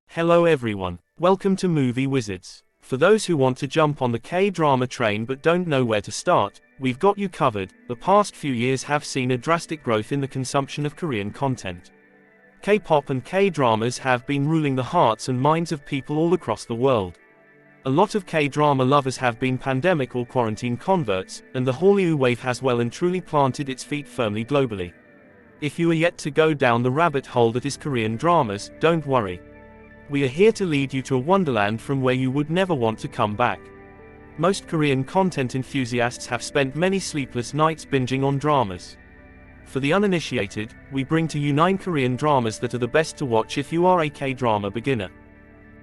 Hello everyone, welcome to Movie Wizards. For those who want to jump on the K-drama train but don't know where to start, we've got you covered. The past few years have seen a drastic growth in the consumption of Korean content. K-pop and K-dramas have been ruling the hearts and minds of people all across the world. A lot of K-drama lovers have been pandemic or quarantine converts, and the Hallyu wave has well and truly planted its feet firmly globally. If you are yet to go down the rabbit hole that is Korean dramas, don't worry. We are here to lead you to a wonderland from where you would never want to come back. Most Korean content enthusiasts have spent many sleepless nights binging on dramas. For the uninitiated, we bring to you 9 Korean dramas that are the best to watch if you are a K-drama beginner.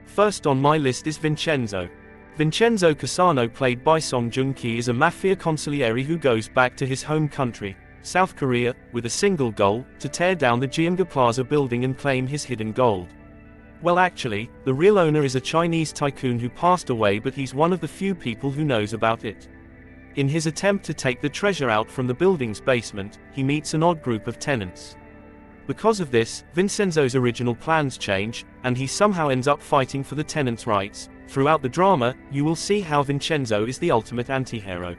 First on my list is Vincenzo. Vincenzo Casano, played by Song Joong-ki, is a mafia consigliere who goes back to his home country, South Korea, with a single goal: to tear down the Gyeongga Plaza building and claim his hidden gold. Well, actually, the real owner is a Chinese tycoon who passed away, but he's one of the few people who knows about it. In his attempt to take the treasure out from the building's basement, he meets an odd group of tenants. Because of this, Vincenzo's original plans change, and he somehow ends up fighting for the tenants' rights. Throughout the drama, you will see how Vincenzo is the ultimate anti-hero.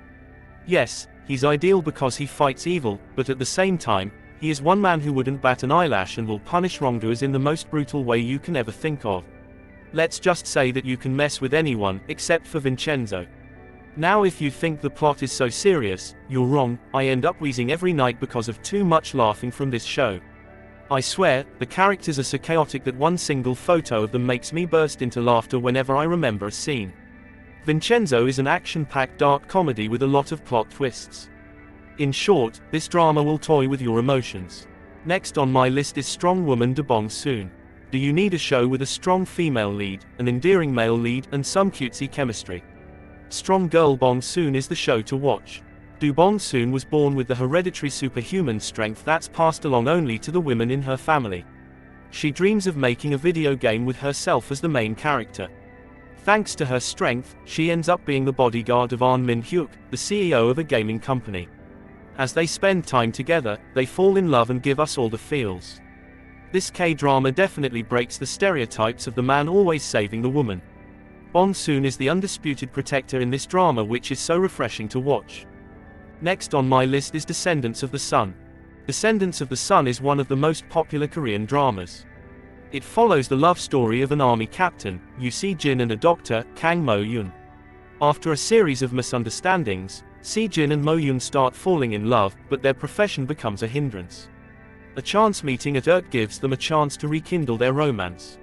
Yes, he's ideal because he fights evil, but at the same time, he is one man who wouldn't bat an eyelash and will punish wrongdoers in the most brutal way you can ever think of. Let's just say that you can mess with anyone, except for Vincenzo. Now, if you think the plot is so serious, you're wrong. I end up wheezing every night because of too much laughing from this show. I swear, the characters are so chaotic that one single photo of them makes me burst into laughter whenever I remember a scene. Vincenzo is an action-packed dark comedy with a lot of plot twists. In short, this drama will toy with your emotions. Next on my list is Strong Woman de Bong Soon. Do you need a show with a strong female lead, an endearing male lead, and some cutesy chemistry? Strong Girl Bong Soon is the show to watch. Do Bong Soon was born with the hereditary superhuman strength that's passed along only to the women in her family. She dreams of making a video game with herself as the main character. Thanks to her strength, she ends up being the bodyguard of Ahn Min-hyuk, the CEO of a gaming company. As they spend time together, they fall in love and give us all the feels. This K-drama definitely breaks the stereotypes of the man always saving the woman. Bong Soon is the undisputed protector in this drama, which is so refreshing to watch. Next on my list is Descendants of the Sun. Descendants of the Sun is one of the most popular Korean dramas. It follows the love story of an army captain, Yoo Si-jin, and a doctor, Kang Mo-yoon. After a series of misunderstandings, Si-jin and Mo-yoon start falling in love, but their profession becomes a hindrance. A chance meeting at Earth gives them a chance to rekindle their romance.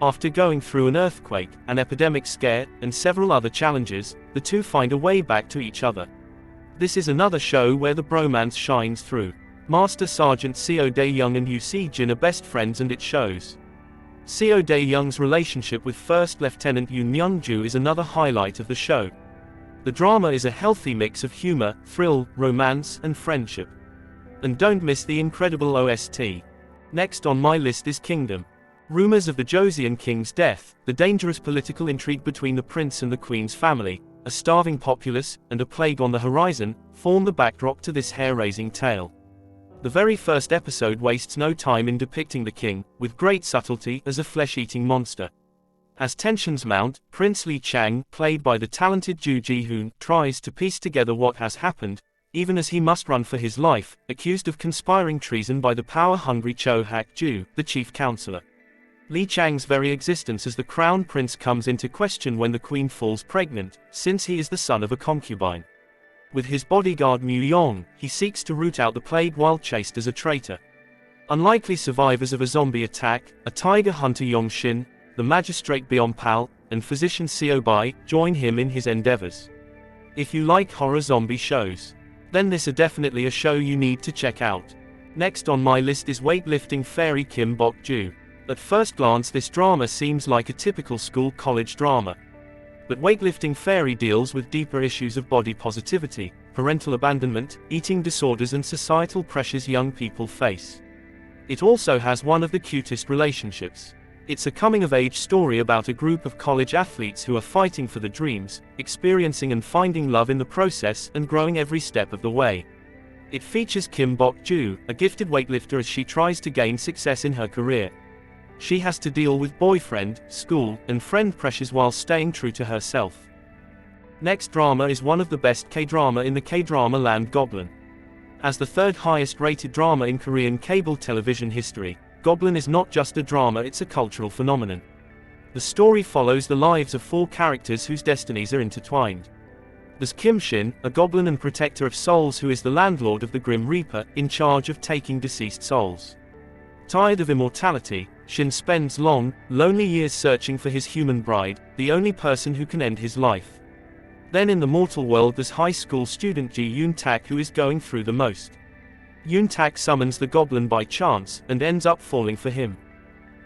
After going through an earthquake, an epidemic scare, and several other challenges, the two find a way back to each other. This is another show where the bromance shines through. Master Sergeant Seo Dae-young and Yoo Si-jin are best friends, and it shows. Seo Dae-young's relationship with First Lieutenant Yoon Myung-joo is another highlight of the show. The drama is a healthy mix of humor, thrill, romance, and friendship. And don't miss the incredible OST. Next on my list is Kingdom. Rumors of the Joseon king's death, the dangerous political intrigue between the prince and the queen's family, a starving populace, and a plague on the horizon, form the backdrop to this hair-raising tale. The very first episode wastes no time in depicting the king, with great subtlety, as a flesh-eating monster. As tensions mount, Prince Lee Chang, played by the talented Joo Ji-hoon, tries to piece together what has happened, even as he must run for his life, accused of conspiring treason by the power-hungry Cho Hak-joo, the chief counselor. Lee Chang's very existence as the crown prince comes into question when the queen falls pregnant, since he is the son of a concubine. With his bodyguard Mu-yong, he seeks to root out the plague while chased as a traitor. Unlikely survivors of a zombie attack, a tiger hunter Yong-shin, the magistrate Byung-pal, and physician Seo-bai, join him in his endeavors. If you like horror zombie shows, then this is definitely a show you need to check out. Next on my list is weightlifting fairy Kim Bok Joo. At first glance, this drama seems like a typical school-college drama. But weightlifting fairy deals with deeper issues of body positivity, parental abandonment, eating disorders, and societal pressures young people face. It also has one of the cutest relationships. It's a coming-of-age story about a group of college athletes who are fighting for their dreams, experiencing and finding love in the process, and growing every step of the way. It features Kim Bok Joo, a gifted weightlifter, as she tries to gain success in her career. She has to deal with boyfriend, school, and friend pressures while staying true to herself. Next drama is one of the best K-drama in the K-drama land, Goblin. As the third highest rated drama in Korean cable television history, Goblin is not just a drama, it's a cultural phenomenon. The story follows the lives of 4 characters whose destinies are intertwined. There's Kim Shin, a goblin and protector of souls who is the landlord of the Grim Reaper, in charge of taking deceased souls. Tired of immortality, Shin spends long, lonely years searching for his human bride, the only person who can end his life. Then in the mortal world there's high school student Ji Yoon Tak, who is going through the most. Yoon Tak summons the goblin by chance, and ends up falling for him.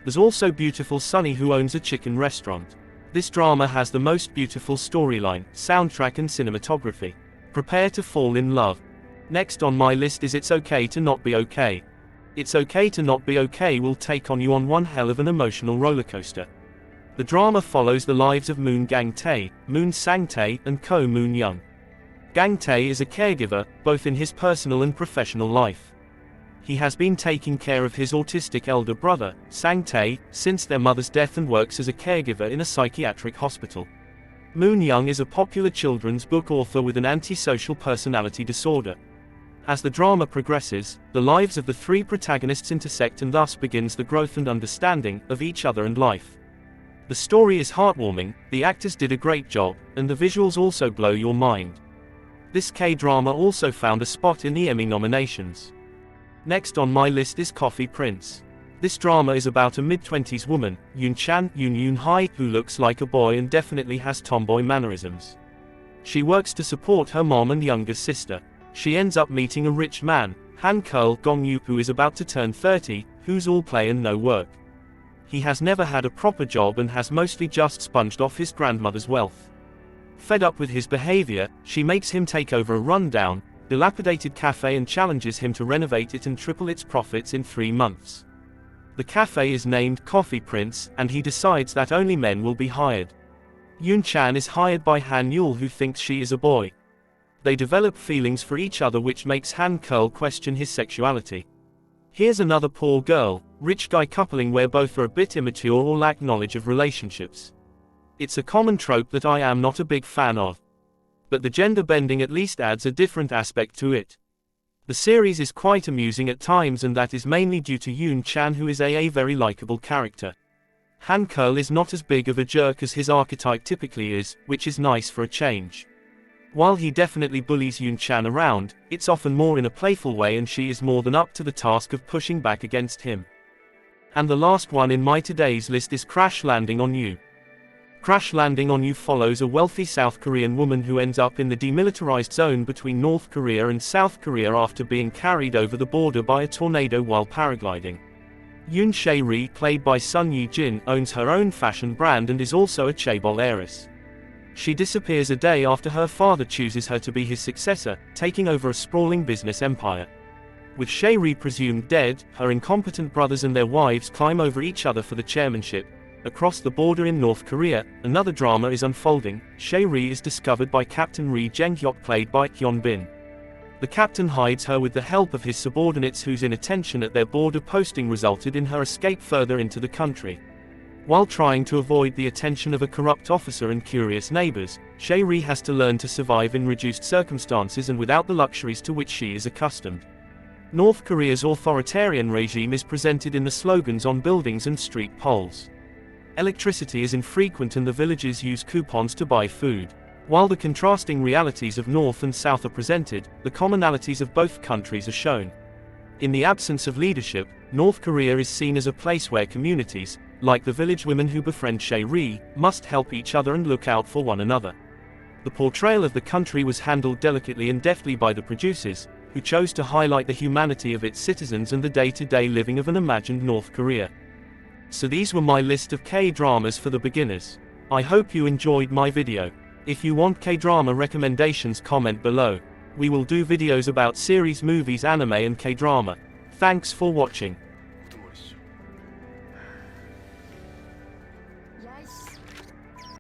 There's also beautiful Sunny, who owns a chicken restaurant. This drama has the most beautiful storyline, soundtrack and cinematography. Prepare to fall in love. Next on my list is It's Okay to Not Be Okay. It's Okay to Not Be Okay will take on you on one hell of an emotional rollercoaster. The drama follows the lives of Moon Gang Tae, Moon Sang Tae, and Ko Moon Young. Gang Tae is a caregiver, both in his personal and professional life. He has been taking care of his autistic elder brother, Sang Tae, since their mother's death, and works as a caregiver in a psychiatric hospital. Moon Young is a popular children's book author with an antisocial personality disorder. As the drama progresses, the lives of the 3 protagonists intersect, and thus begins the growth and understanding of each other and life. The story is heartwarming, the actors did a great job, and the visuals also blow your mind. This K-drama also found a spot in the Emmy nominations. Next on my list is Coffe Prince. This drama is about a mid-20s woman, Yoon Hai, who looks like a boy and definitely has tomboy mannerisms. She works to support her mom and younger sister. She ends up meeting a rich man, Han Gong-yu, who is about to turn 30, who's all play and no work. He has never had a proper job and has mostly just sponged off his grandmother's wealth. Fed up with his behavior, she makes him take over a rundown, dilapidated cafe and challenges him to renovate it and triple its profits in 3 months. The cafe is named Coffe Prince, and he decides that only men will be hired. Yoon Chan is hired by Han Yul, who thinks she is a boy. They develop feelings for each other, which makes Han question his sexuality. Here's another poor girl, rich guy coupling where both are a bit immature or lack knowledge of relationships. It's a common trope that I am not a big fan of. But the gender bending at least adds a different aspect to it. The series is quite amusing at times, and that is mainly due to Yoon Chan, who is a very likable character. Han is not as big of a jerk as his archetype typically is, which is nice for a change. While he definitely bullies Yoon Chan around, it's often more in a playful way, and she is more than up to the task of pushing back against him. And the last one in my today's list is Crash Landing on You. Crash Landing on You follows a wealthy South Korean woman who ends up in the demilitarized zone between North Korea and South Korea after being carried over the border by a tornado while paragliding. Yoon Shae-ri, played by Sun Yi-jin, owns her own fashion brand and is also a chaebol heiress. She disappears a day after her father chooses her to be his successor, taking over a sprawling business empire. With Shae-ri presumed dead, her incompetent brothers and their wives climb over each other for the chairmanship. Across the border in North Korea, another drama is unfolding. Shae-ri is discovered by Captain Ri Jeng-hyuk, played by Hyun Bin. The captain hides her with the help of his subordinates, whose inattention at their border posting resulted in her escape further into the country. While trying to avoid the attention of a corrupt officer and curious neighbors, Shae-ri has to learn to survive in reduced circumstances and without the luxuries to which she is accustomed. North Korea's authoritarian regime is presented in the slogans on buildings and street poles. Electricity is infrequent and the villagers use coupons to buy food. While the contrasting realities of North and South are presented, the commonalities of both countries are shown. In the absence of leadership, North Korea is seen as a place where communities, like the village women who befriend Shae-ri, must help each other and look out for one another. The portrayal of the country was handled delicately and deftly by the producers, who chose to highlight the humanity of its citizens and the day-to-day living of an imagined North Korea. So these were my list of K-dramas for the beginners. I hope you enjoyed my video. If you want K-drama recommendations, comment below. We will do videos about series, movies, anime and K-drama. Thanks for watching.